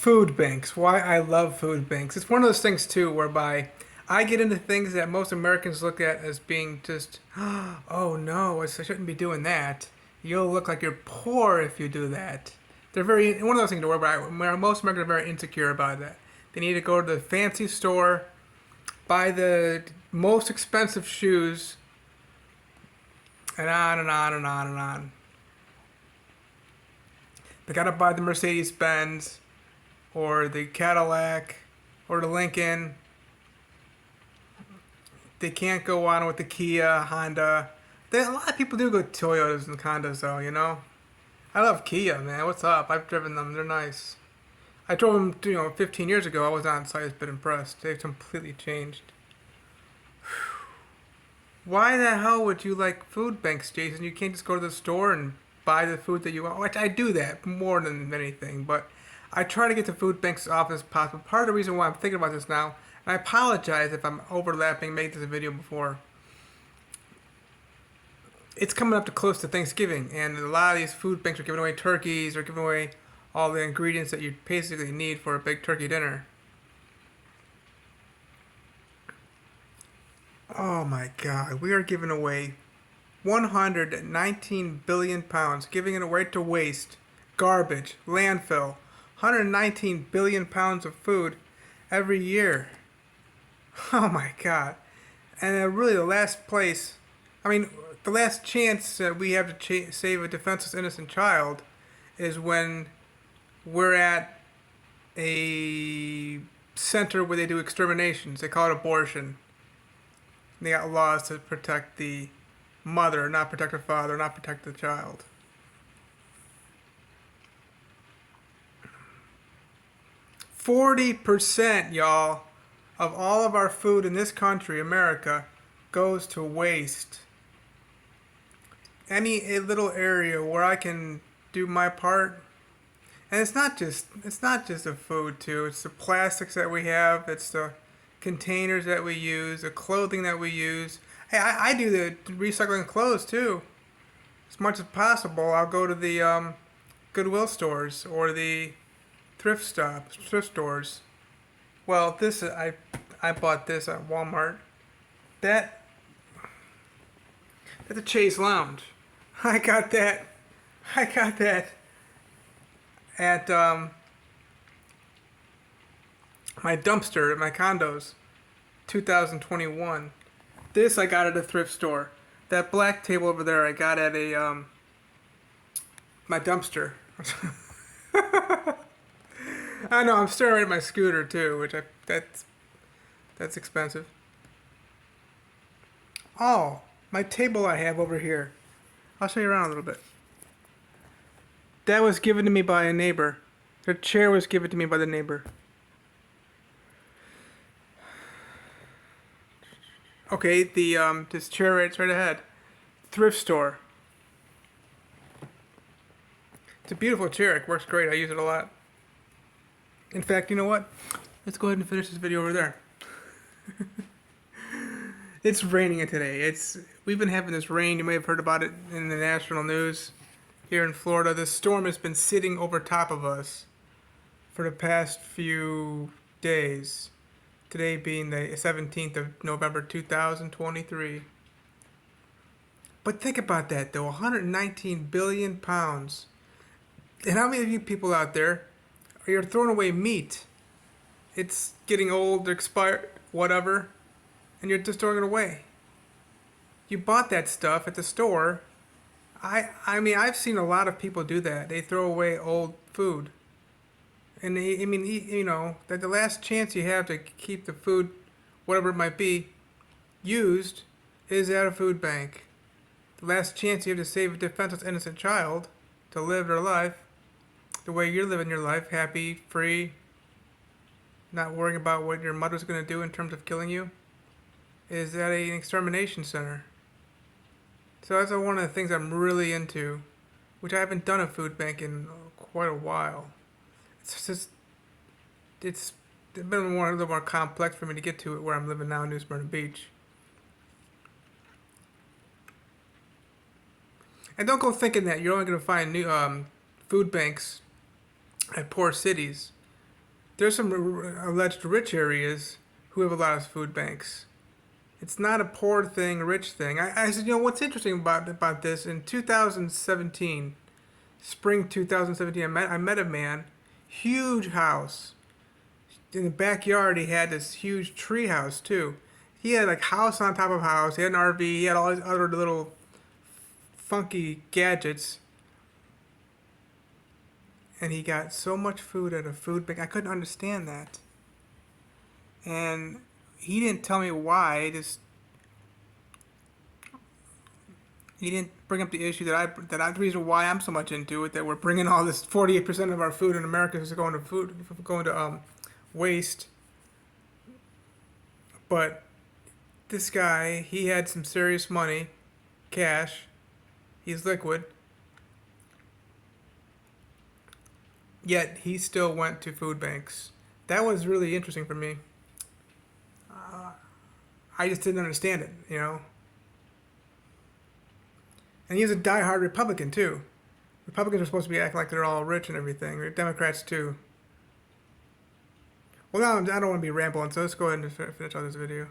Food banks. Why I love food banks. It's one of those things too whereby I get into things that most Americans look at as being just, oh no, I shouldn't be doing that. You'll look like you're poor if you do that. They're very one of those things where most Americans are very insecure about that. They need to go to the fancy store, buy the most expensive shoes, and on and on and on and on. They gotta buy the Mercedes Benz or the Cadillac or the Lincoln. They can't go on with the Kia, Honda. A lot of people do go Toyotas and Hondas though, you know. I love Kia, man. What's up? I've driven them. They're nice. I drove them, 15 years ago. I was not slightest bit impressed. They've completely changed. Why the hell would you like food banks, Jason? You can't just go to the store and buy the food that you want. Which I do that more than anything, but I try to get to food banks as often as possible. Part of the reason why I'm thinking about this now, and I apologize if I'm overlapping, made this a video before. It's coming up to close to Thanksgiving, and a lot of these food banks are giving away turkeys or giving away all the ingredients that you basically need for a big turkey dinner. Oh my God, we are giving away 119 billion pounds, giving it away to waste, garbage, landfill, 119 billion pounds of food every year. Oh my God. And really, the last place, I mean, the last chance that we have to save a defenseless, innocent child is when we're at a center where they do exterminations. They call it abortion. They got laws to protect the mother, not protect the father, not protect the child. 40%, y'all, of all of our food in this country, America, goes to waste. Any little area where I can do my part, and it's not just the food too. It's the plastics that we have. It's the containers that we use, the clothing that we use. Hey, I do the recycling clothes too. As much as possible, I'll go to the Goodwill stores or the thrift stores. Well, this I bought this at Walmart. That That's a Chase Lounge. I got that. I got that at my dumpster at my condos, 2021. This I got at a thrift store. That black table over there I got at a my dumpster. I know I'm staring right at my scooter too, that's expensive. Oh, my table I have over here. I'll show you around a little bit. That was given to me by a neighbor. The chair was given to me by the neighbor. Okay, the this chair right ahead. Thrift store. It's a beautiful chair. It works great. I use it a lot. In fact, you know what? Let's go ahead and finish this video over there. It's raining today. We've been having this rain. You may have heard about it in the national news here in Florida. This storm has been sitting over top of us for the past few days. Today being the 17th of November 2023. But think about that though, 119 billion pounds. And how many of you people out there are throwing away meat? It's getting old, expired, whatever, and you're just throwing it away. You bought that stuff at the store. I mean, I've seen a lot of people do that. They throw away old food. And that the last chance you have to keep the food, whatever it might be, used is at a food bank. The last chance you have to save a defenseless, innocent child to live their life the way you're living your life, happy, free, not worrying about what your mother's going to do in terms of killing you, is at an extermination center. So that's one of the things I'm really into, which I haven't done a food bank in quite a while. It's been a little more complex for me to get to it where I'm living now in New Smyrna Beach. And don't go thinking that you're only going to find new food banks at poor cities. there's some alleged rich areas who have a lot of food banks. It's not a poor thing, rich thing. I said, what's interesting about this? In 2017, spring 2017, I met a man, huge house. In the backyard, he had this huge tree house too. He had like house on top of house. He had an RV. He had all these other little funky gadgets. And he got so much food at a food bank. I couldn't understand that. And he didn't tell me why. He didn't bring up the issue the reason why I'm so much into it. That we're bringing all this 48% of our food in America is going to waste. But this guy, he had some serious money, cash. He's liquid. Yet he still went to food banks. That was really interesting for me. I just didn't understand it. And he was a diehard Republican too. Republicans are supposed to be acting like they're all rich and everything. Democrats too. Well, now I don't want to be rambling, so let's go ahead and finish on this video.